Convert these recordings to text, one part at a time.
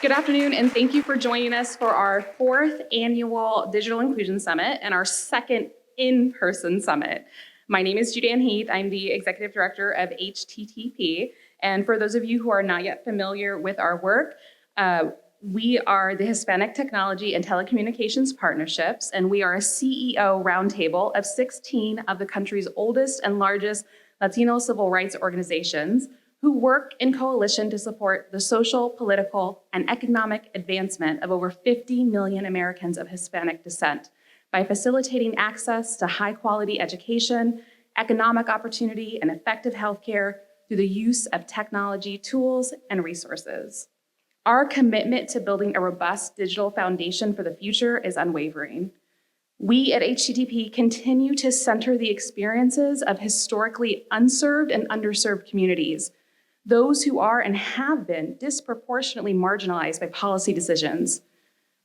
Good afternoon, and thank you for joining us for our 4th annual Digital Inclusion Summit and our 2nd in-person summit. My name is Judeanne Heath. I'm the Executive Director of HTTP. And for those of you who are not yet familiar with our work, we are the Hispanic Technology and Telecommunications Partnerships, and we are a CEO roundtable of 16 of the country's oldest and largest Latino civil rights organizations who work in coalition to support the social, political, and economic advancement of over 50 million Americans of Hispanic descent by facilitating access to high-quality education, economic opportunity, and effective healthcare through the use of technology, tools, and resources. Our commitment to building a robust digital foundation for the future is unwavering. We at HTTP continue to center the experiences of historically unserved and underserved communities, those who are and have been disproportionately marginalized by policy decisions.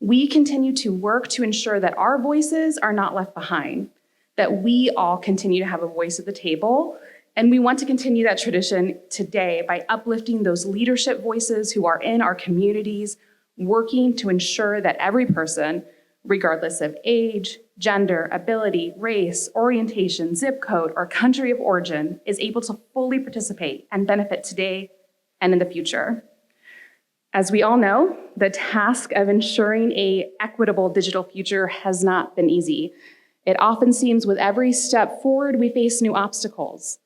We continue to work to ensure that our voices are not left behind, that we all continue to have a voice at the table, and we want to continue that tradition today by uplifting those leadership voices who are in our communities, working to ensure that every person, regardless of age, gender, ability, race, orientation, zip code, or country of origin, is able to fully participate and benefit today and in the future. As we all know, the task of ensuring an equitable digital future has not been easy. It often seems with every step forward, we face new obstacles.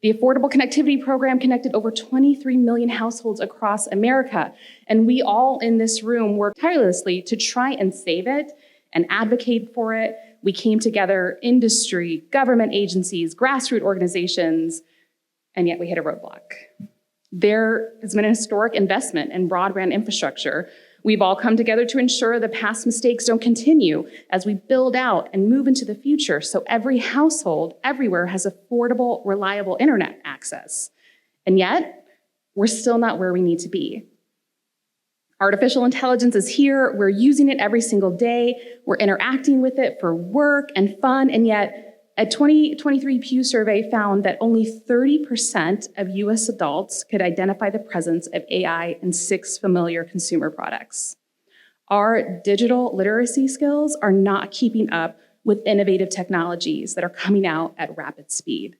The Affordable Connectivity Program connected over 23 million households across America, and we all in this room worked tirelessly to try and save it and advocate for it. We came together, industry, government agencies, grassroots organizations, and yet we hit a roadblock. There has been a historic investment in broadband infrastructure. We've all come together to ensure the past mistakes don't continue as we build out and move into the future so every household everywhere has affordable, reliable internet access. And yet, we're still not where we need to be. Artificial intelligence is here, we're using it every single day, we're interacting with it for work and fun, and yet a 2023 Pew survey found that only 30% of US adults could identify the presence of AI in 6 familiar consumer products. Our digital literacy skills are not keeping up with innovative technologies that are coming out at rapid speed.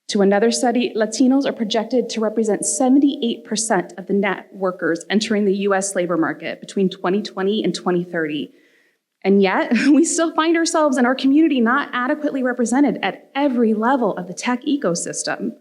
To another study, Latinos are projected to represent 78% of the net workers entering the US labor market between 2020 and 2030. And yet, we still find ourselves in our community not adequately represented at every level of the tech ecosystem.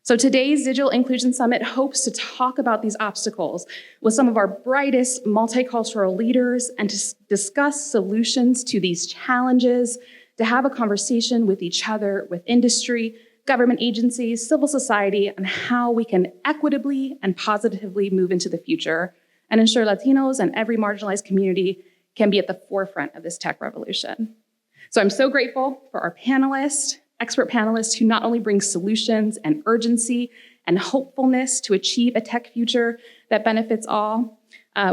So today's Digital Inclusion Summit hopes to talk about these obstacles with some of our brightest multicultural leaders and to discuss solutions to these challenges, to have a conversation with each other, with industry, government agencies, civil society, on how we can equitably and positively move into the future and ensure Latinos and every marginalized community can be at the forefront of this tech revolution. So I'm so grateful for our panelists, expert panelists who not only bring solutions and urgency and hopefulness to achieve a tech future that benefits all.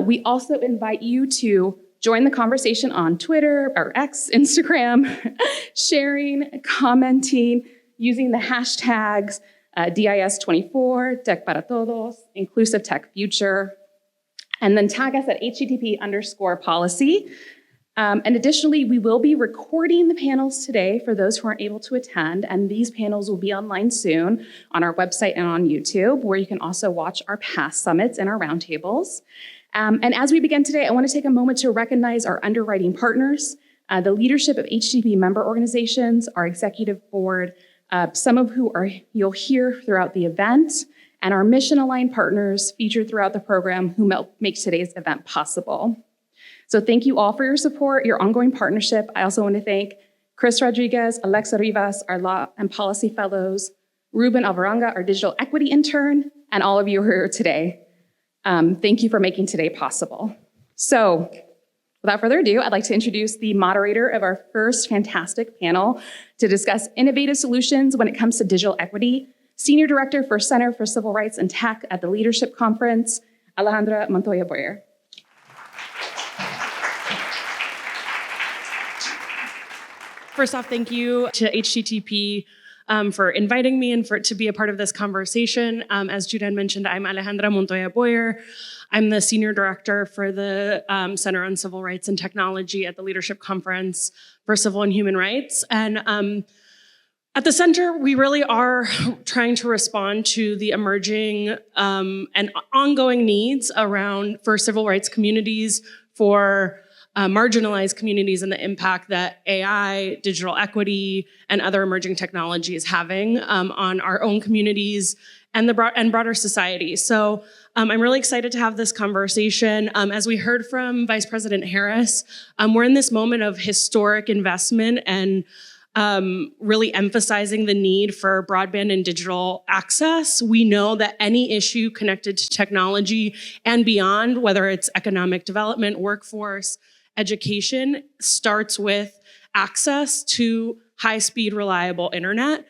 We also invite you to join the conversation on Twitter or X, Instagram, sharing, commenting, using the hashtags DIS24, Tech para Todos, Inclusive Tech Future, and then tag us at HTTP_policy. And additionally, we will be recording the panels today for those who aren't able to attend, and these panels will be online soon on our website and on YouTube, where you can also watch our past summits and our roundtables. And as we begin today, I want to take a moment to recognize our underwriting partners, the leadership of HTTP member organizations, our executive board, some of who you'll hear throughout the event, and our mission-aligned partners featured throughout the program who make today's event possible. So thank you all for your support, your ongoing partnership. I also want to thank Chris Rodriguez, Alexa Rivas, our Law and Policy Fellows, Ruben Alvaranga, our Digital Equity Intern, and all of you who are here today. Thank you for making today possible. So without further ado, I'd like to introduce the moderator of our first fantastic panel to discuss innovative solutions when it comes to digital equity, Senior Director for Center for Civil Rights and Tech at the Leadership Conference, Alejandra Montoya-Boyer. First off, thank you to HTTP for inviting me and to be a part of this conversation. As Judan mentioned, I'm Alejandra Montoya Boyer. I'm the Senior Director for the Center on Civil Rights and Technology at the Leadership Conference for Civil and Human Rights. And at the center, we really are trying to respond to the emerging and ongoing needs for civil rights communities, for marginalized communities, and the impact that AI, digital equity, and other emerging technology is having on our own communities and broader society. So I'm really excited to have this conversation. As we heard from Vice President Harris, we're in this moment of historic investment and really emphasizing the need for broadband and digital access. We know that any issue connected to technology and beyond, whether it's economic development, workforce, education, starts with access to high-speed, reliable internet.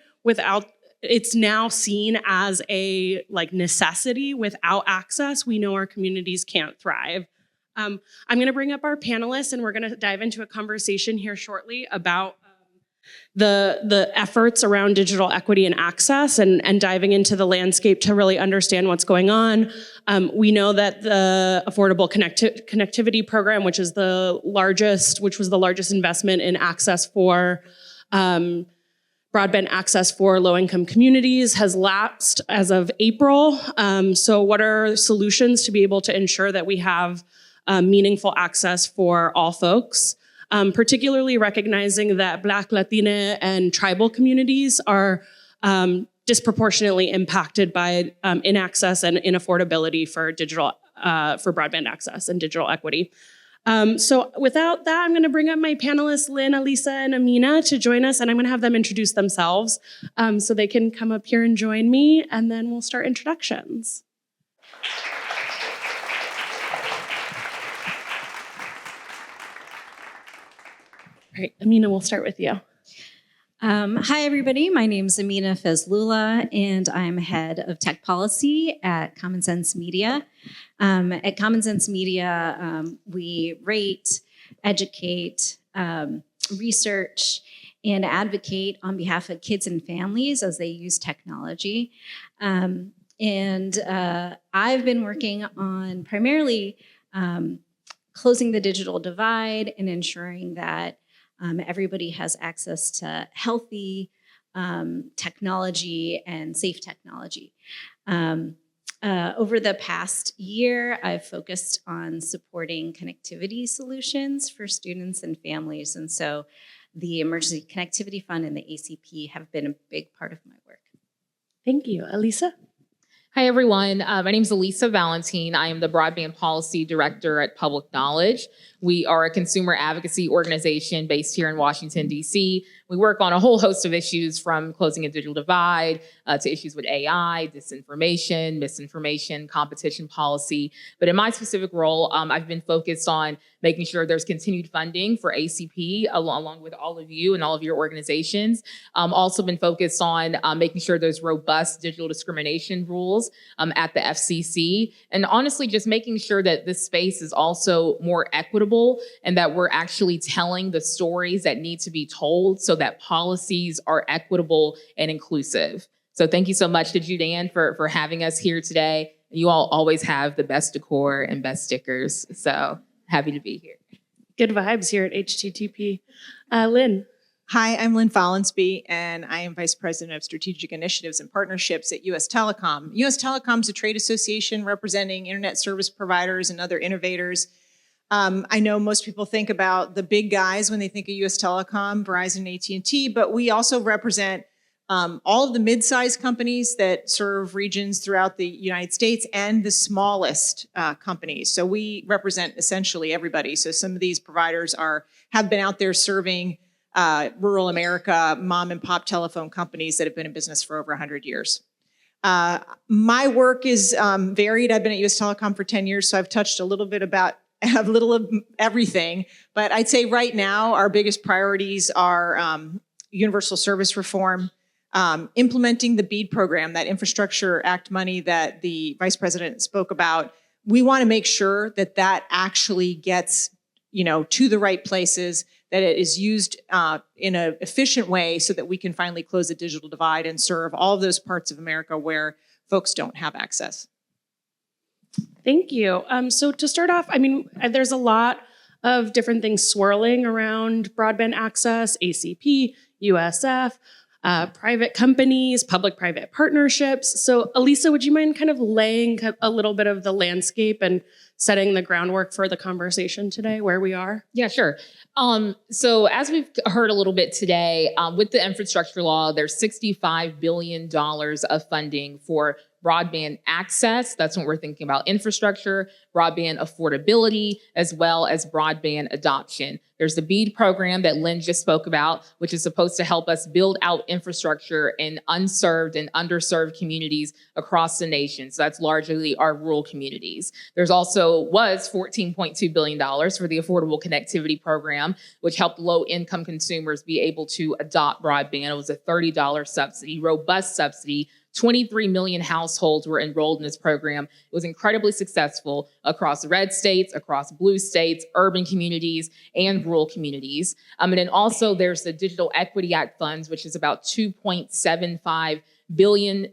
It's now seen as a necessity. Without access, we know our communities can't thrive. I'm going to bring up our panelists, and we're going to dive into a conversation here shortly about the efforts around digital equity and access, and diving into the landscape to really understand what's going on. We know that the Affordable Connectivity Program, which was the largest investment in access for broadband access for low-income communities, has lapsed as of April. So what are solutions to be able to ensure that we have meaningful access for all folks? Particularly recognizing that Black, Latina, and tribal communities are disproportionately impacted by inaccess and inaffordability for broadband access and digital equity. So without that, I'm going to bring up my panelists, Lynn, Elisa, and Amina, to join us, and I'm going to have them introduce themselves so they can come up here and join me, and then we'll start introductions. All right, Amina, we'll start with you. Hi, everybody. My name is Amina Fezlullah, and I'm head of tech policy at Common Sense Media. At Common Sense Media, we rate, educate, research, and advocate on behalf of kids and families as they use technology. And I've been working on primarily closing the digital divide and ensuring that everybody has access to healthy technology and safe technology. Over the past year, I've focused on supporting connectivity solutions for students and families. And so the Emergency Connectivity Fund and the ACP have been a big part of my work. Thank you. Elisa? Hi, everyone. My name is Elisa Valentine. I am the Broadband Policy Director at Public Knowledge. We are a consumer advocacy organization based here in Washington, D.C. We work on a whole host of issues from closing a digital divide to issues with AI, disinformation, misinformation, competition policy. But in my specific role, I've been focused on making sure there's continued funding for ACP along with all of you and all of your organizations. Also been focused on making sure there's robust digital discrimination rules at the FCC. And honestly, just making sure that this space is also more equitable and that we're actually telling the stories that need to be told so that policies are equitable and inclusive. So thank you so much to Judan for having us here today. You all always have the best decor and best stickers. So happy to be here. Good vibes here at HTTP. Lynn. Hi, I'm Lynn Follensby, and I am Vice President of Strategic Initiatives and Partnerships at U.S. Telecom. U.S. Telecom is a trade association representing internet service providers and other innovators. I know most people think about the big guys when they think of U.S. Telecom, Verizon, and AT&T, but we also represent all of the mid-sized companies that serve regions throughout the United States and the smallest companies. So we represent essentially everybody. So some of these providers have been out there serving rural America, mom and pop telephone companies that have been in business for over 100 years. My work is varied. I've been at U.S. Telecom for 10 years, so I've touched a little of everything. But I'd say right now, our biggest priorities are universal service reform, implementing the BEAD program, that Infrastructure Act money that the Vice President spoke about. We want to make sure that that actually gets to the right places, that it is used in an efficient way so that we can finally close the digital divide and serve all of those parts of America where folks don't have access. Thank you. So to start off, I mean, there's a lot of different things swirling around broadband access, ACP, USF, private companies, public-private partnerships. So Elisa, would you mind kind of laying a little bit of the landscape and setting the groundwork for the conversation today, where we are? Yeah, sure. So as we've heard a little bit today, with the infrastructure law, there's $65 billion of funding for broadband access. That's what we're thinking about: infrastructure, broadband affordability, as well as broadband adoption. There's the BEAD program that Lynn just spoke about, which is supposed to help us build out infrastructure in unserved and underserved communities across the nation. So that's largely our rural communities. There's also was $14.2 billion for the Affordable Connectivity Program, which helped low-income consumers be able to adopt broadband. It was a $30 subsidy, robust subsidy. 23 million households were enrolled in this program. It was incredibly successful across red states, across blue states, urban communities, and rural communities. And then also there's the Digital Equity Act funds, which is about $2.75 billion.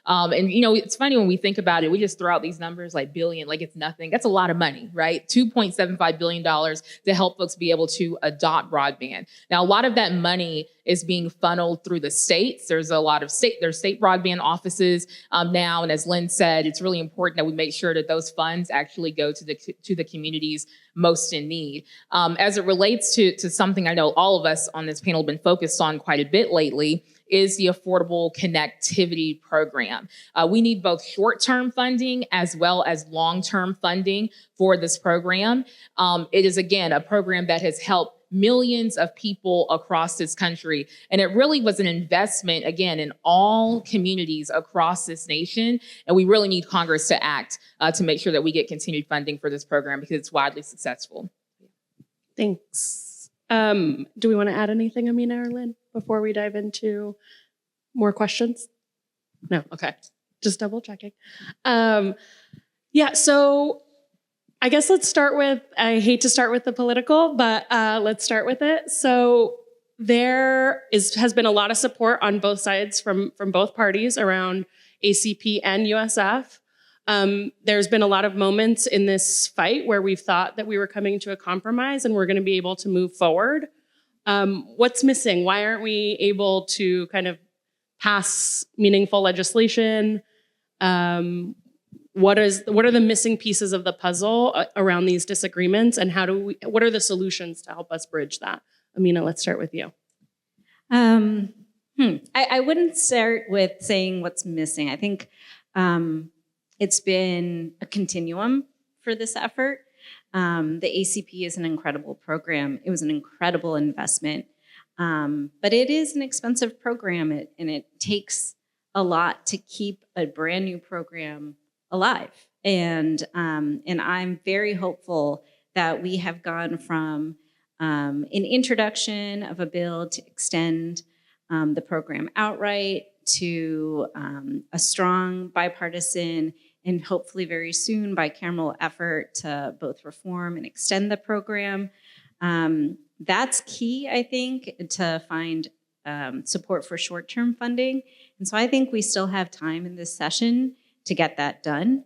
And you know, it's funny when we think about it, we just throw out these numbers like billion, like it's nothing. That's a lot of money, right? $2.75 billion to help folks be able to adopt broadband. Now, a lot of that money is being funneled through the states. There's a lot of state broadband offices now. And as Lynn said, it's really important that we make sure that those funds actually go to the communities most in need. As it relates to something I know all of us on this panel have been focused on quite a bit lately, is the Affordable Connectivity Program. We need both short-term funding as well as long-term funding for this program. It is, again, a program that has helped millions of people across this country. And it really was an investment, again, in all communities across this nation. And we really need Congress to act to make sure that we get continued funding for this program because it's widely successful. Thanks. Do we want to add anything, Amina or Lynn, before we dive into more questions? No, okay. Just double checking. Yeah, so I guess let's start with, I hate to start with the political, but let's start with it. So has been a lot of support on both sides from both parties around ACP and USF. There's been a lot of moments in this fight where we've thought that we were coming to a compromise and we're going to be able to move forward. What's missing? Why aren't we able to kind of pass meaningful legislation? What are the missing pieces of the puzzle around these disagreements, and what are the solutions to help us bridge that? Amina, let's start with you. I wouldn't start with saying what's missing. I think it's been a continuum for this effort. The ACP is an incredible program. It was an incredible investment, but it is an expensive program, and it takes a lot to keep a brand new program alive. And I'm very hopeful that we have gone from an introduction of a bill to extend the program outright to a strong bipartisan and hopefully very soon bicameral effort to both reform and extend the program. That's key, I think, to find support for short-term funding. And so I think we still have time in this session to get that done.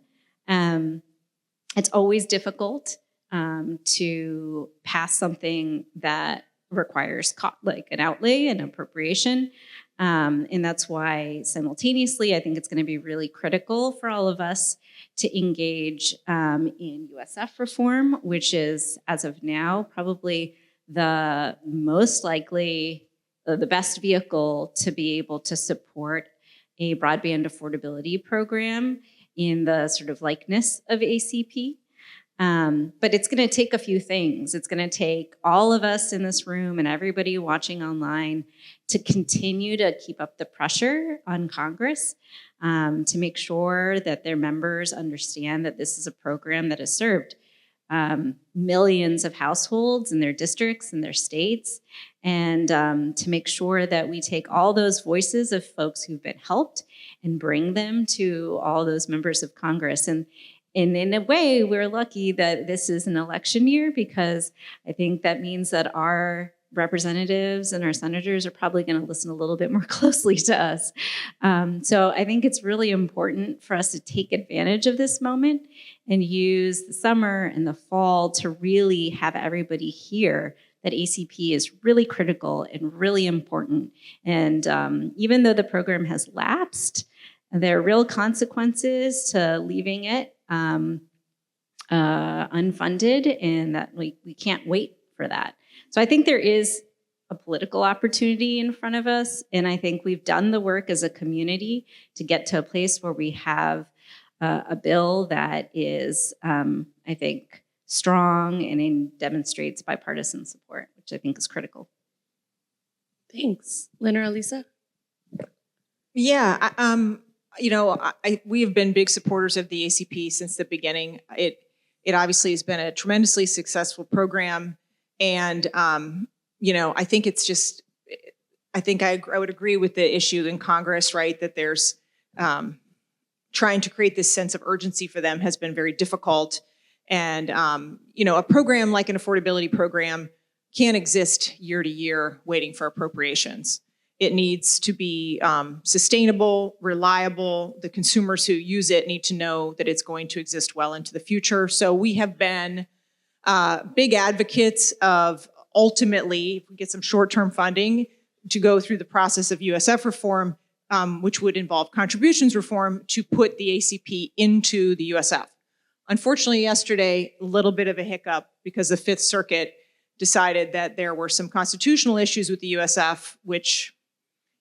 It's always difficult to pass something that requires like an outlay and appropriation. And that's why simultaneously, I think it's going to be really critical for all of us to engage in USF reform, which is, as of now, probably the most likely, the best vehicle to be able to support a broadband affordability program in the sort of likeness of ACP. But it's going to take a few things. It's going to take all of us in this room and everybody watching online to continue to keep up the pressure on Congress to make sure that their members understand that this is a program that has served millions of households in their districts and their states, and to make sure that we take all those voices of folks who've been helped and bring them to all those members of Congress. And And in a way, we're lucky that this is an election year, because I think that means that our representatives and our senators are probably going to listen a little bit more closely to us. So I think it's really important for us to take advantage of this moment and use the summer and the fall to really have everybody hear that ACP is really critical and really important. And even though the program has lapsed, there are real consequences to leaving it unfunded, and that we can't wait for that. So I think there is a political opportunity in front of us, and I think we've done the work as a community to get to a place where we have a bill that is, I think, strong and demonstrates bipartisan support, which I think is critical. Thanks. Lynn or Elisa? Yeah, we have been big supporters of the ACP since the beginning. It obviously has been a tremendously successful program, and I think it's just, I think I would agree with the issue in Congress, right? That there's trying to create this sense of urgency for them has been very difficult, and a program like an affordability program can't exist year to year waiting for appropriations. It needs to be sustainable, reliable. The consumers who use it need to know that it's going to exist well into the future. So we have been big advocates of ultimately, if we get some short-term funding, to go through the process of USF reform, which would involve contributions reform, to put the ACP into the USF. Unfortunately, yesterday, a little bit of a hiccup because the Fifth Circuit decided that there were some constitutional issues with the USF, which,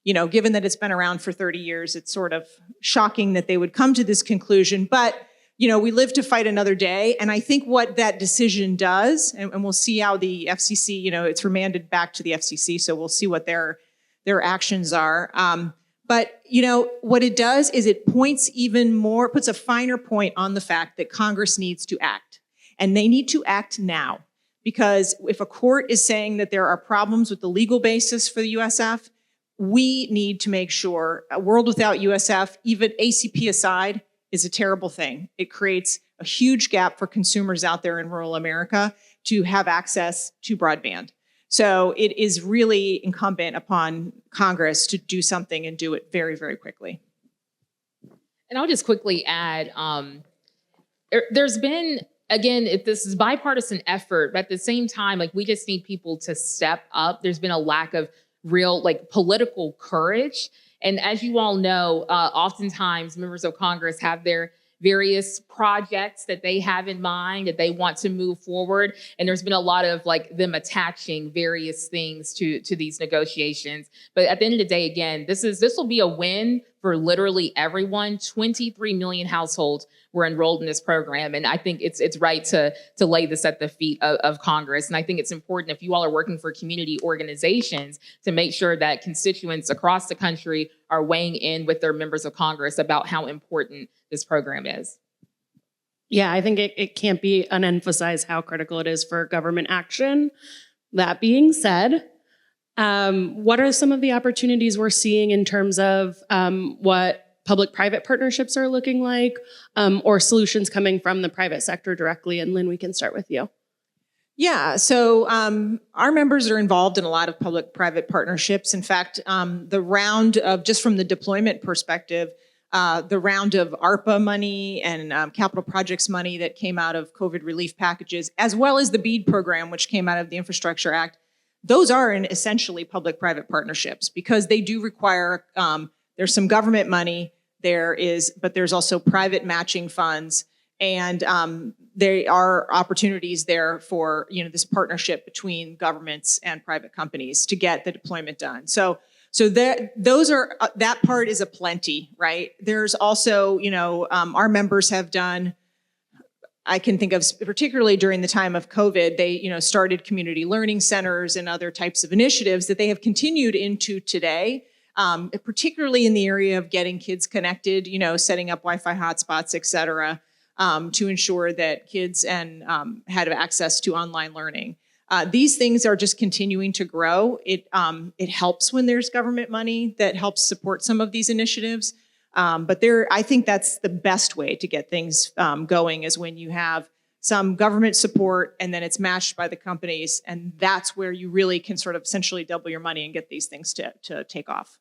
given that it's been around for 30 years, it's sort of shocking that they would come to this conclusion. But, we live to fight another day. And I think what that decision does, and we'll see how the FCC, it's remanded back to the FCC, so we'll see what their actions are. But, what it does is it puts a finer point on the fact that Congress needs to act. And they need to act now. Because if a court is saying that there are problems with the legal basis for the USF, we need to make sure a world without USF, even ACP aside, is a terrible thing. It creates a huge gap for consumers out there in rural America to have access to broadband. So it is really incumbent upon Congress to do something and do it very, very quickly. And I'll just quickly add, there's been, again, this is bipartisan effort, but at the same time, we just need people to step up. There's been a lack of real, political courage. And as you all know, oftentimes members of Congress have their various projects that they have in mind that they want to move forward. And there's been a lot of them attaching various things to these negotiations. But at the end of the day, again, this will be a win for literally everyone. 23 million households were enrolled in this program. And I think it's right to lay this at the feet of Congress. And I think it's important, if you all are working for community organizations, to make sure that constituents across the country are weighing in with their members of Congress about how important this program is. Yeah, I think it can't be unemphasized how critical it is for government action. That being said, what are some of the opportunities we're seeing in terms of what public-private partnerships are looking like, or solutions coming from the private sector directly? And Lynn, we can start with you. Yeah, so our members are involved in a lot of public-private partnerships. In fact, the round of, just from the deployment perspective, the round of ARPA money and capital projects money that came out of COVID relief packages, as well as the BEAD program, which came out of the Infrastructure Act, those are essentially public-private partnerships, because they do require, there's some government money, but there's also private matching funds, and there are opportunities there for this partnership between governments and private companies to get the deployment done. So that part is aplenty, right? There's also, our members have done, I can think of particularly during the time of COVID, they started community learning centers and other types of initiatives that they have continued into today, particularly in the area of getting kids connected, setting up Wi-Fi hotspots, et cetera, to ensure that kids had access to online learning. These things are just continuing to grow. It helps when there's government money that helps support some of these initiatives. But I think that's the best way to get things going, is when you have some government support and then it's matched by the companies. And that's where you really can sort of essentially double your money and get these things to take off.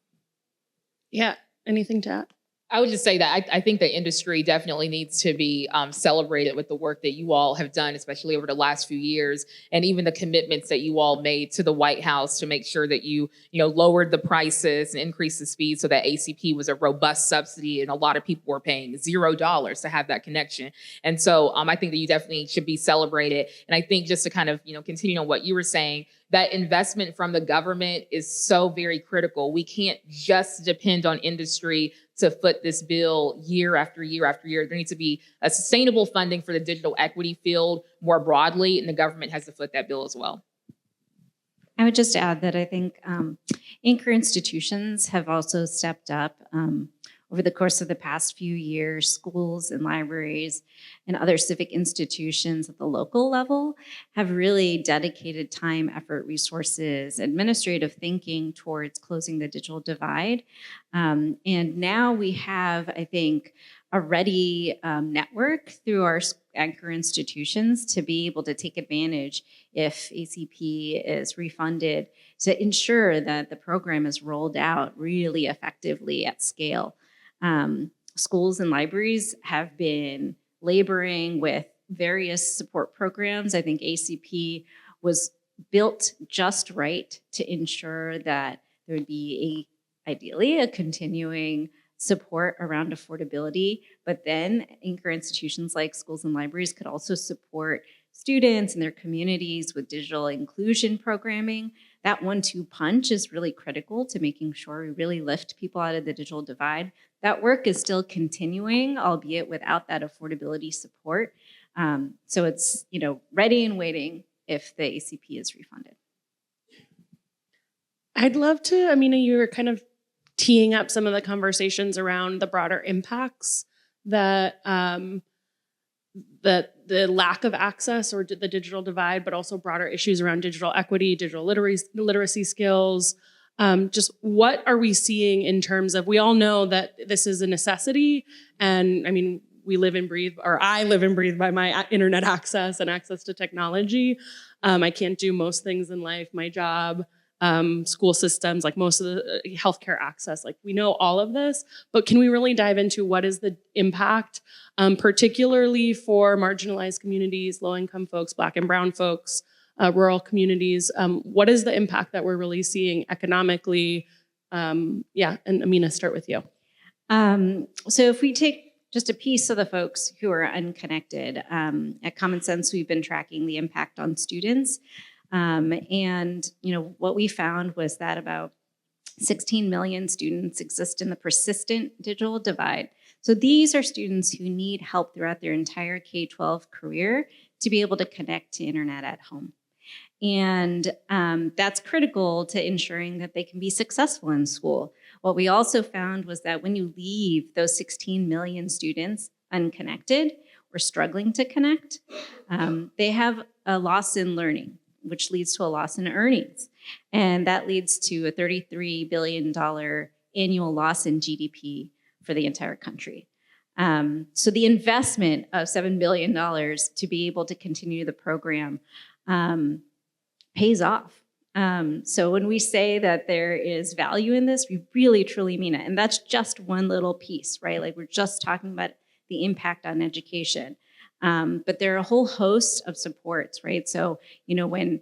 Yeah. Anything to add? I would just say that I think the industry definitely needs to be celebrated with the work that you all have done, especially over the last few years, and even the commitments that you all made to the White House to make sure that you lowered the prices and increased the speed so that ACP was a robust subsidy, and a lot of people were paying $0 to have that connection. And so I think that you definitely should be celebrated. And I think just to kind of continue on what you were saying, that investment from the government is so very critical. We can't just depend on industry to foot this bill year after year after year. There needs to be a sustainable funding for the digital equity field more broadly, and the government has to foot that bill as well. I would just add that I think anchor institutions have also stepped up over the course of the past few years. Schools and libraries and other civic institutions at the local level have really dedicated time, effort, resources, administrative thinking towards closing the digital divide. And now we have, I think, a ready network through our anchor institutions to be able to take advantage if ACP is refunded, to ensure that the program is rolled out really effectively at scale. Schools and libraries have been laboring with various support programs. I think ACP was built just right to ensure that there would be ideally a continuing support around affordability, but then anchor institutions like schools and libraries could also support students and their communities with digital inclusion programming. That 1-2 punch is really critical to making sure we really lift people out of the digital divide. That work is still continuing, albeit without that affordability support. So it's ready and waiting if the ACP is refunded. I'd love to, Amina, you were kind of teeing up some of the conversations around the broader impacts that the lack of access or the digital divide, but also broader issues around digital equity, digital literacy skills. Just what are we seeing in terms of, we all know that this is a necessity, and we live and breathe, or I live and breathe by my internet access and access to technology. I can't do most things in life, my job, school systems, like most of the healthcare access, like we know all of this, but can we really dive into what is the impact, particularly for marginalized communities, low-income folks, Black and Brown folks, rural communities? What is the impact that we're really seeing economically? And Amina, start with you. So if we take just a piece of the folks who are unconnected, at Common Sense, we've been tracking the impact on students. And what we found was that about 16 million students exist in the persistent digital divide. So these are students who need help throughout their entire K-12 career to be able to connect to internet at home. And that's critical to ensuring that they can be successful in school. What we also found was that when you leave those 16 million students unconnected or struggling to connect, they have a loss in learning, which leads to a loss in earnings. And that leads to a $33 billion annual loss in GDP for the entire country. So the investment of $7 billion to be able to continue the program pays off. So when we say that there is value in this, we really, truly mean it. And that's just one little piece, right? Like we're just talking about the impact on education. But there are a whole host of supports, right? So, when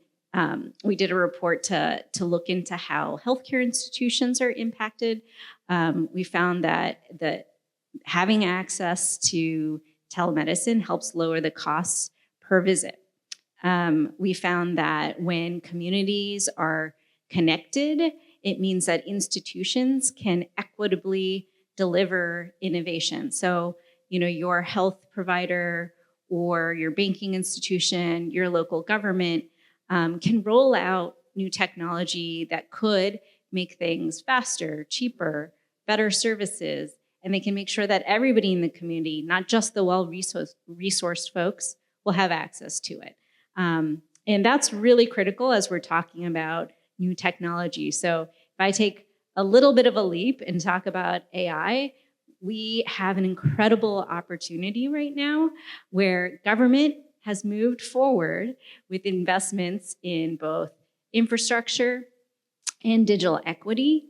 we did a report to look into how healthcare institutions are impacted, we found that having access to telemedicine helps lower the costs per visit. We found that when communities are connected, it means that institutions can equitably deliver innovation. So, your health provider or your banking institution, your local government can roll out new technology that could make things faster, cheaper, better services, and they can make sure that everybody in the community, not just the well-resourced folks, will have access to it. And that's really critical as we're talking about new technology. So if I take a little bit of a leap and talk about AI, we have an incredible opportunity right now where government has moved forward with investments in both infrastructure and digital equity.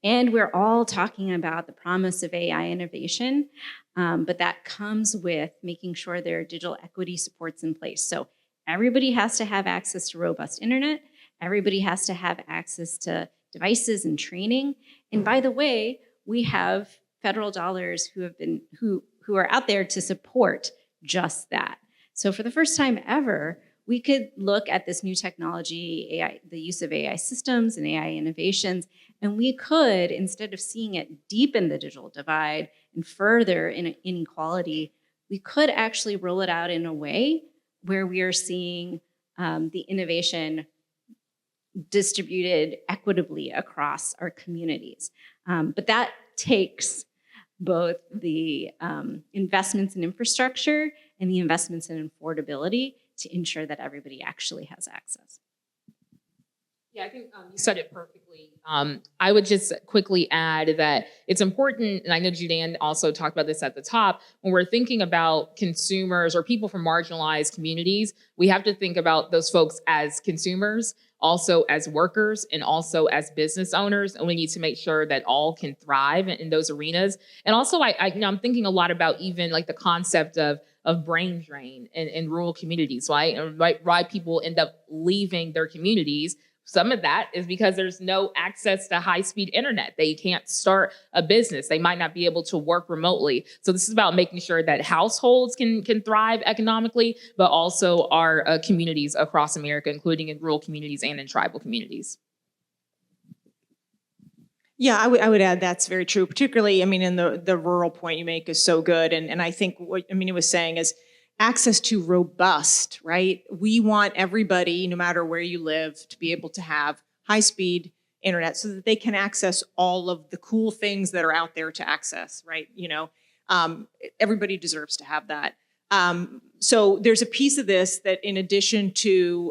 And we're all talking about the promise of AI innovation, but that comes with making sure there are digital equity supports in place. So everybody has to have access to robust internet. Everybody has to have access to devices and training. And by the way, we have federal dollars who are out there to support just that. So for the first time ever, we could look at this new technology, AI, the use of AI systems and AI innovations, and we could, instead of seeing it deepen the digital divide and further inequality, we could actually roll it out in a way where we are seeing the innovation distributed equitably across our communities. But that takes both the investments in infrastructure and the investments in affordability to ensure that everybody actually has access. Yeah, I think you said it perfectly. I would just quickly add that it's important, and I know Judan also talked about this at the top, when we're thinking about consumers or people from marginalized communities, we have to think about those folks as consumers, also as workers, and also as business owners. And we need to make sure that all can thrive in those arenas. And also, I'm thinking a lot about even like the concept of brain drain in rural communities, right? And why people end up leaving their communities. Some of that is because there's no access to high-speed internet. They can't start a business. They might not be able to work remotely. So this is about making sure that households can thrive economically, but also our communities across America, including in rural communities and in tribal communities. Yeah, I would add that's very true, particularly, I mean, in the rural point you make is so good. And I think what Amina was saying is access to robust, right? We want everybody, no matter where you live, to be able to have high-speed internet so that they can access all of the cool things that are out there to access, right? You know, everybody deserves to have that. So there's a piece of this that in addition to,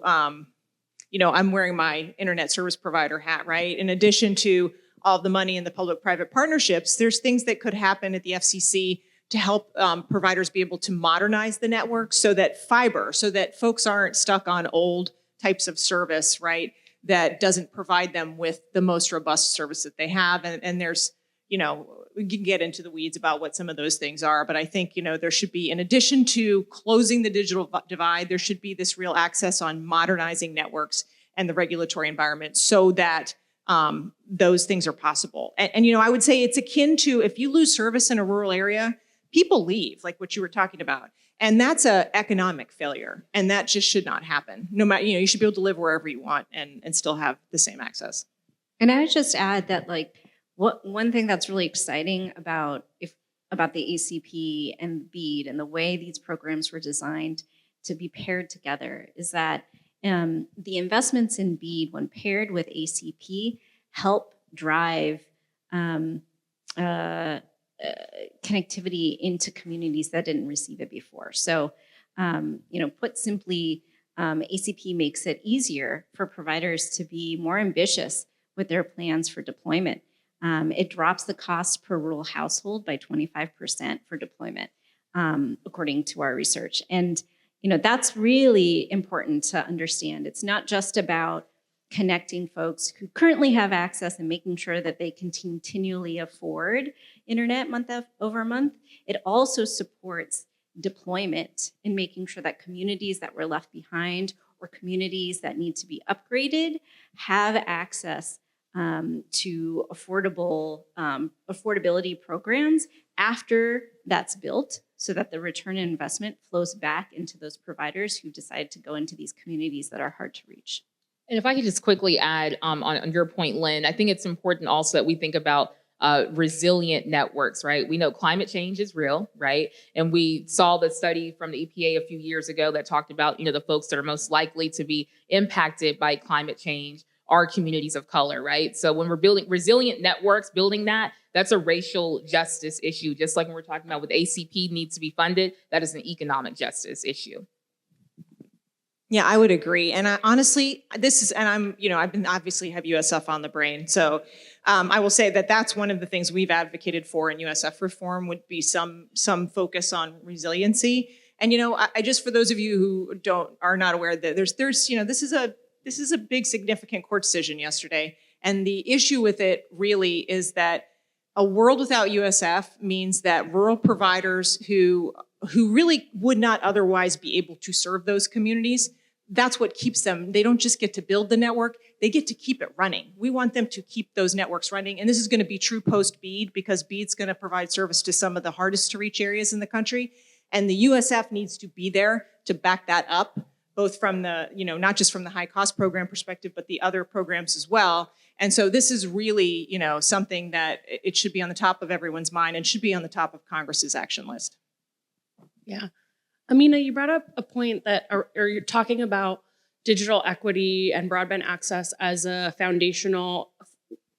you know, I'm wearing my internet service provider hat, right? In addition to all the money in the public-private partnerships, there's things that could happen at the FCC to help providers be able to modernize the network so that folks aren't stuck on old types of service, right? That doesn't provide them with the most robust service that they have. And there's, you know, we can get into the weeds about what some of those things are, but I think, you know, there should be, in addition to closing the digital divide, there should be this real access on modernizing networks and the regulatory environment so that those things are possible. And, you know, I would say it's akin to if you lose service in a rural area, people leave, like what you were talking about. And that's an economic failure. And that just should not happen. No matter, you know, you should be able to live wherever you want and still have the same access. And I would just add that, like, one thing that's really exciting about the ACP and BEAD and the way these programs were designed to be paired together is that the investments in BEAD, when paired with ACP, help drive connectivity into communities that didn't receive it before. So, you know, put simply, ACP makes it easier for providers to be more ambitious with their plans for deployment. It drops the cost per rural household by 25% for deployment, according to our research. And, you know, that's really important to understand. It's not just about connecting folks who currently have access and making sure that they can continually afford internet month over month. It also supports deployment in making sure that communities that were left behind or communities that need to be upgraded have access to affordability programs after that's built, so that the return on investment flows back into those providers who decide to go into these communities that are hard to reach. And if I could just quickly add on your point, Lynn, I think it's important also that we think about resilient networks, right? We know climate change is real, right? And we saw the study from the EPA a few years ago that talked about, you know, the folks that are most likely to be impacted by climate change are communities of color, right? So when we're building resilient networks, that's a racial justice issue. Just like when we're talking about with ACP needs to be funded, that is an economic justice issue. Yeah, I would agree. And honestly, I've been obviously have USF on the brain. So I will say that that's one of the things we've advocated for in USF reform would be some focus on resiliency. And I just, for those of you who are not aware, that there's this is a big significant court decision yesterday, and the issue with it really is that a world without USF means that rural providers who really would not otherwise be able to serve those communities, that's what keeps them. They don't just get to build the network, they get to keep it running. We want them to keep those networks running. And this is going to be true post-BEAD, because BEAD's going to provide service to some of the hardest to reach areas in the country. And the USF needs to be there to back that up, both from the, not just from the high cost program perspective, but the other programs as well. And so this is really, something that it should be on the top of everyone's mind and should be on the top of Congress's action list. Yeah. Amina, you brought up a point that, or you're talking about digital equity and broadband access as a foundational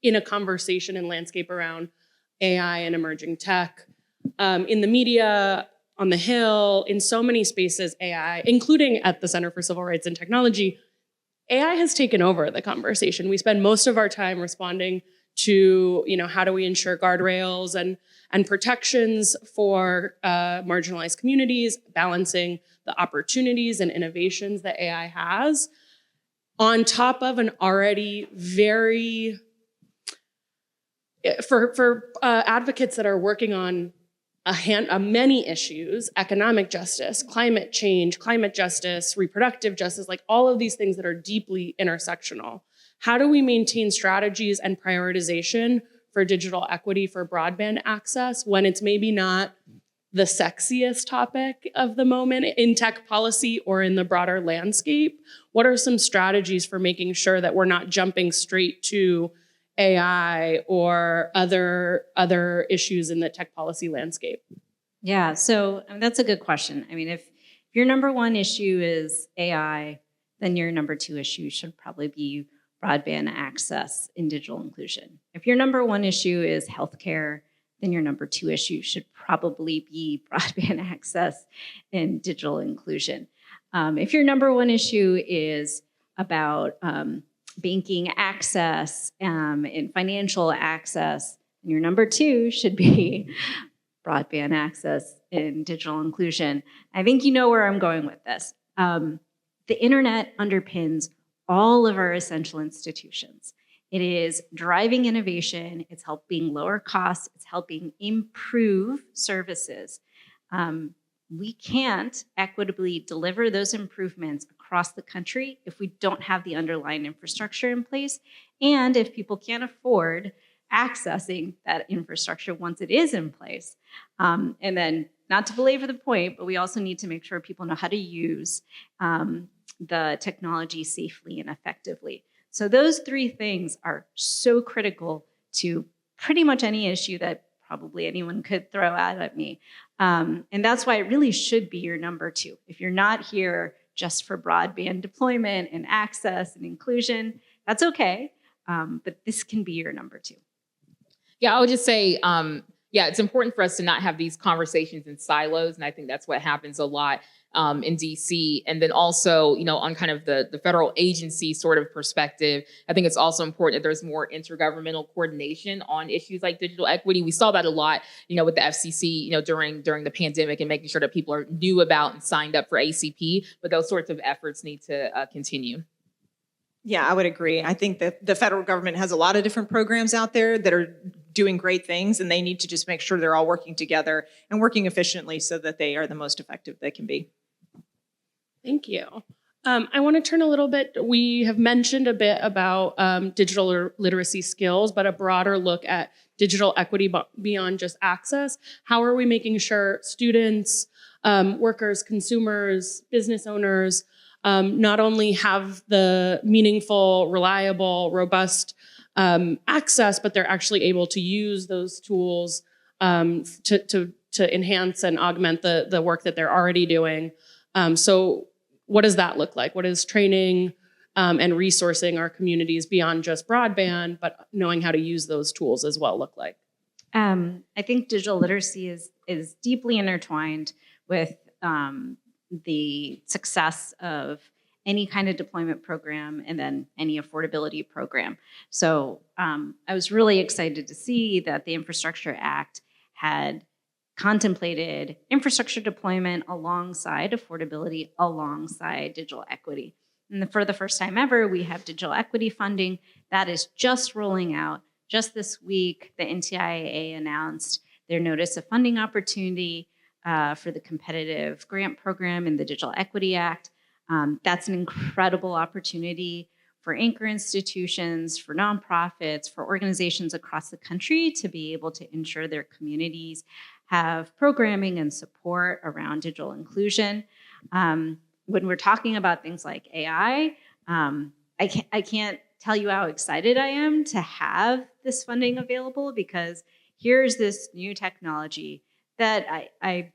in a conversation and landscape around AI and emerging tech. In the media, on the Hill, in so many spaces, AI, including at the Center for Civil Rights and Technology, AI has taken over the conversation. We spend most of our time responding to, how do we ensure guardrails and protections for marginalized communities, balancing the opportunities and innovations that AI has, on top of an already very, for advocates that are working on many issues, economic justice, climate change, climate justice, reproductive justice, like all of these things that are deeply intersectional. How do we maintain strategies and prioritization for digital equity for broadband access when it's maybe not the sexiest topic of the moment in tech policy or in the broader landscape? What are some strategies for making sure that we're not jumping straight to AI or other issues in the tech policy landscape? Yeah, so that's a good question. I mean, if your number one issue is AI, then your number two issue should probably be broadband access and digital inclusion. If your number one issue is healthcare, then your number two issue should probably be broadband access and digital inclusion. If your number one issue is about banking access and financial access, and your number two should be broadband access and digital inclusion. I think you know where I'm going with this. The internet underpins all of our essential institutions. It is driving innovation, it's helping lower costs, it's helping improve services. We can't equitably deliver those improvements across the country if we don't have the underlying infrastructure in place, and if people can't afford accessing that infrastructure once it is in place. And then, not to belabor the point, but we also need to make sure people know how to use the technology safely and effectively. So those three things are so critical to pretty much any issue that probably anyone could throw out at me. And that's why it really should be your number two. If you're not here just for broadband deployment and access and inclusion, that's okay. But this can be your number two. Yeah, I would just say, it's important for us to not have these conversations in silos. And I think that's what happens a lot in DC. And then also, on kind of the federal agency sort of perspective, I think it's also important that there's more intergovernmental coordination on issues like digital equity. We saw that a lot, with the FCC, during the pandemic, and making sure that people knew about and signed up for ACP. But those sorts of efforts need to continue. Yeah, I would agree. I think that the federal government has a lot of different programs out there that are doing great things, and they need to just make sure they're all working together and working efficiently so that they are the most effective they can be. Thank you. I want to turn a little bit, we have mentioned a bit about digital literacy skills, but a broader look at digital equity beyond just access. How are we making sure students, workers, consumers, business owners, not only have the meaningful, reliable, robust access, but they're actually able to use those tools to enhance and augment the work that they're already doing. So what does that look like? What is training and resourcing our communities beyond just broadband, but knowing how to use those tools as well look like? I think digital literacy is deeply intertwined with the success of any kind of deployment program, and then any affordability program. So I was really excited to see that the Infrastructure Act had contemplated infrastructure deployment alongside affordability, alongside digital equity. And for the first time ever, we have digital equity funding that is just rolling out. Just this week, the NTIA announced their notice of funding opportunity for the competitive grant program in the Digital Equity Act. That's an incredible opportunity for anchor institutions, for nonprofits, for organizations across the country to be able to ensure their communities have programming and support around digital inclusion. When we're talking about things like AI, I can't tell you how excited I am to have this funding available, because here's this new technology that I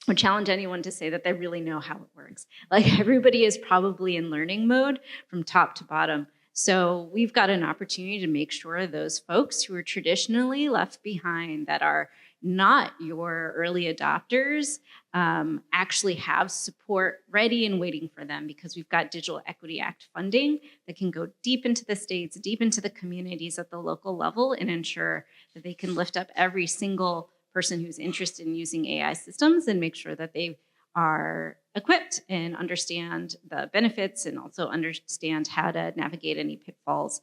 would challenge anyone to say that they really know how it works. Like, everybody is probably in learning mode from top to bottom. So we've got an opportunity to make sure those folks who are traditionally left behind, that are not your early adopters, actually have support ready and waiting for them, because we've got Digital Equity Act funding that can go deep into the states, deep into the communities at the local level, and ensure that they can lift up every single person who's interested in using AI systems and make sure that they are equipped and understand the benefits, and also understand how to navigate any pitfalls.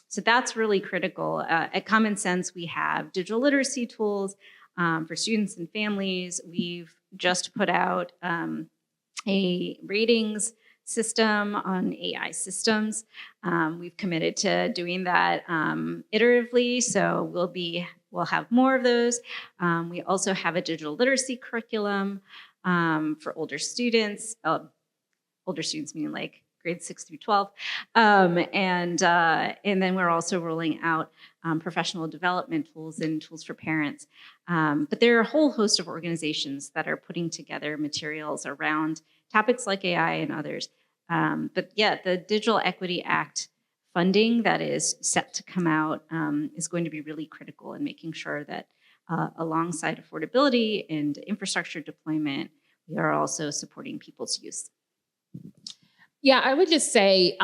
So that's really critical. At Common Sense, we have digital literacy tools for students and families. We've just put out a ratings system on AI systems. We've committed to doing that iteratively, so we'll have more of those. We also have a digital literacy curriculum for older students. Older students meaning like grades 6 through 12. And then we're also rolling out professional development tools and tools for parents. But there are a whole host of organizations that are putting together materials around topics like AI and others. But yeah, the Digital Equity Act funding that is set to come out is going to be really critical in making sure that alongside affordability and infrastructure deployment, we are also supporting people's use. Yeah, I would just say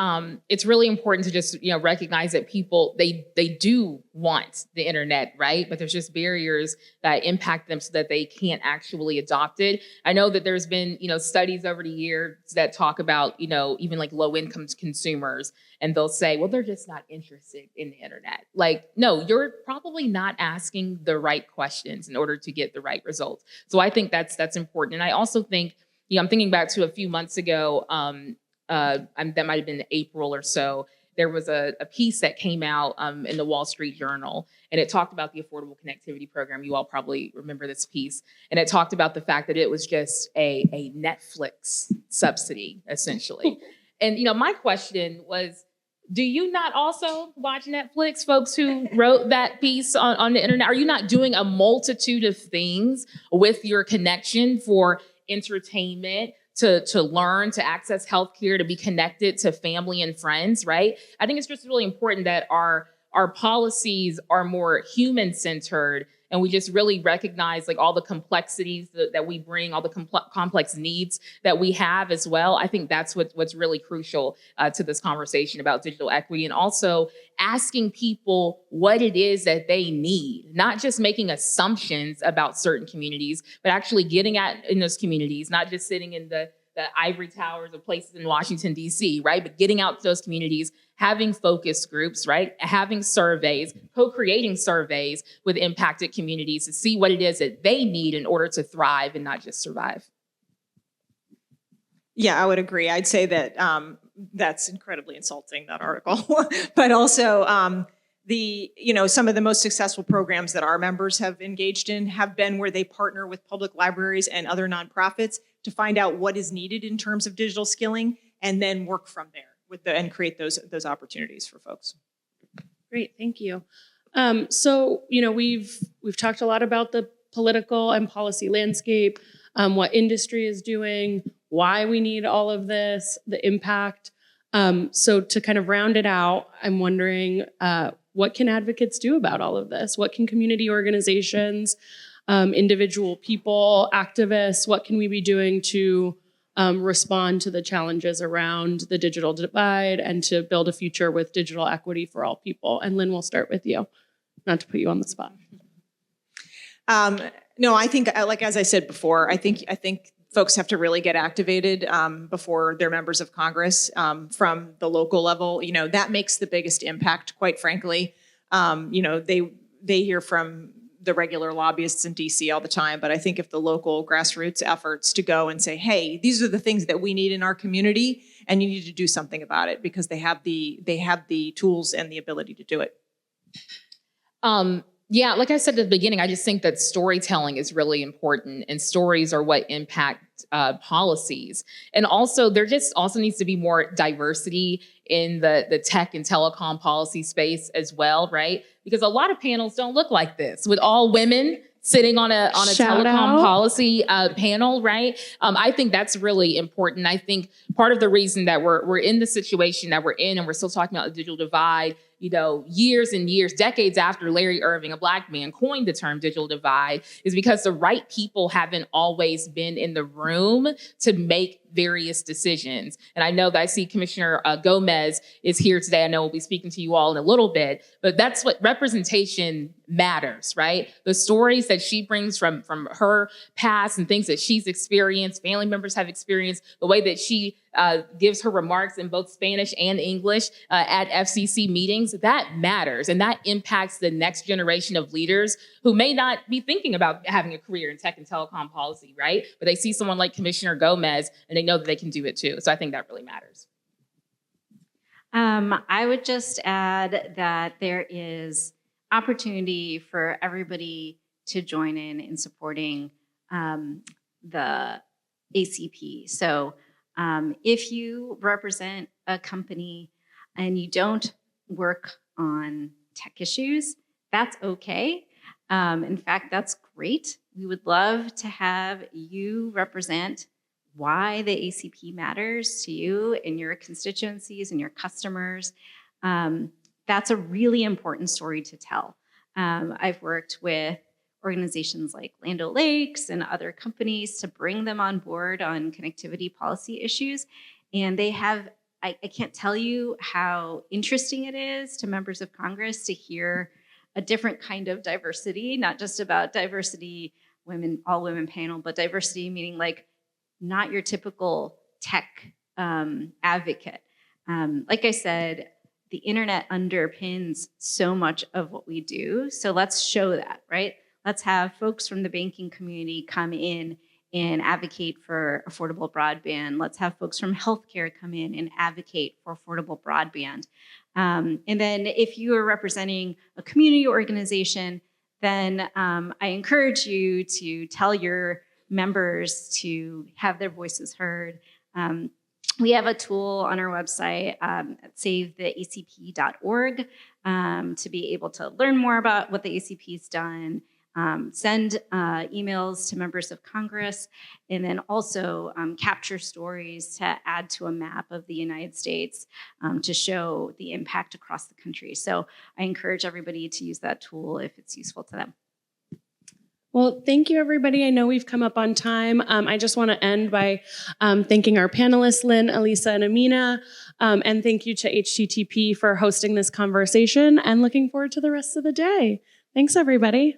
it's really important to just recognize that people they do want the internet, right? But there's just barriers that impact them so that they can't actually adopt it. I know that there's been studies over the years that talk about even like low income consumers, and they'll say, well, they're just not interested in the internet. Like, no, you're probably not asking the right questions in order to get the right results. So I think that's important, and I also think I'm thinking back to a few months ago. That might have been April or so. There was a piece that came out in the Wall Street Journal, and it talked about the Affordable Connectivity Program. You all probably remember this piece. And it talked about the fact that it was just a Netflix subsidy, essentially. And my question was, do you not also watch Netflix, folks who wrote that piece on the internet? Are you not doing a multitude of things with your connection for entertainment, to learn, to access healthcare, to be connected to family and friends, right? I think it's just really important that our policies are more human-centered, and we just really recognize like all the complexities that we bring, all the complex needs that we have as well. I think that's what's really crucial to this conversation about digital equity, and also asking people what it is that they need, not just making assumptions about certain communities, but actually getting in those communities, not just sitting in the ivory towers of places in Washington, D.C., right? But getting out to those communities, having focus groups, right? Having surveys, co-creating surveys with impacted communities to see what it is that they need in order to thrive and not just survive. Yeah, I would agree. I'd say that that's incredibly insulting, that article. But also, some of the most successful programs that our members have engaged in have been where they partner with public libraries and other nonprofits to find out what is needed in terms of digital skilling, and then work from there and create those opportunities for folks. Great, thank you. So we've talked a lot about the political and policy landscape, what industry is doing, why we need all of this, the impact. So to kind of round it out, I'm wondering, what can advocates do about all of this? What can community organizations, individual people, activists, what can we be doing to respond to the challenges around the digital divide and to build a future with digital equity for all people. And Lynn, we'll start with you, not to put you on the spot. No, I think, like as I said before, I think folks have to really get activated before they're members of Congress from the local level. That makes the biggest impact, quite frankly. They hear from the regular lobbyists in DC all the time, but I think if the local grassroots efforts to go and say, hey, these are the things that we need in our community, and you need to do something about it because they have the tools and the ability to do it. Yeah, like I said at the beginning, I just think that storytelling is really important, and stories are what impact policies. And also, there just also needs to be more diversity in the tech and telecom policy space as well, right? Because a lot of panels don't look like this, with all women sitting on a telecom policy panel, right? I think that's really important. I think part of the reason that we're in the situation that we're in, and we're still talking about the digital divide, years and years, decades after Larry Irving, a Black man, coined the term digital divide, is because the right people haven't always been in the room to make various decisions. And I know that I see Commissioner Gomez is here today. I know we'll be speaking to you all in a little bit, but that's what representation matters, right? The stories that she brings from her past and things that she's experienced, family members have experienced, the way that she gives her remarks in both Spanish and English at FCC meetings, that matters. And that impacts the next generation of leaders who may not be thinking about having a career in tech and telecom policy, right? But they see someone like Commissioner Gomez and they know that they can do it too. So I think that really matters. I would just add that there is opportunity for everybody to join in supporting the ACP. So if you represent a company and you don't work on tech issues, that's okay. In fact, that's great. We would love to have you represent why the ACP matters to you and your constituencies and your customers. That's a really important story to tell. I've worked with organizations like Land O'Lakes and other companies to bring them on board on connectivity policy issues. And they have, I can't tell you how interesting it is to members of Congress to hear a different kind of diversity, not just about diversity, all women panel, but diversity meaning like not your typical tech advocate. Like I said, the internet underpins so much of what we do. So let's show that, right? Let's have folks from the banking community come in and advocate for affordable broadband. Let's have folks from healthcare come in and advocate for affordable broadband. And then if you are representing a community organization, then I encourage you to tell your members to have their voices heard. We have a tool on our website at savetheacp.org to be able to learn more about what the ACP's done, send emails to members of Congress, and then also capture stories to add to a map of the United States to show the impact across the country. So I encourage everybody to use that tool if it's useful to them. Well, thank you, everybody. I know we've come up on time. I just want to end by thanking our panelists, Lynn, Elisa, and Amina. And thank you to HTTP for hosting this conversation and looking forward to the rest of the day. Thanks, everybody.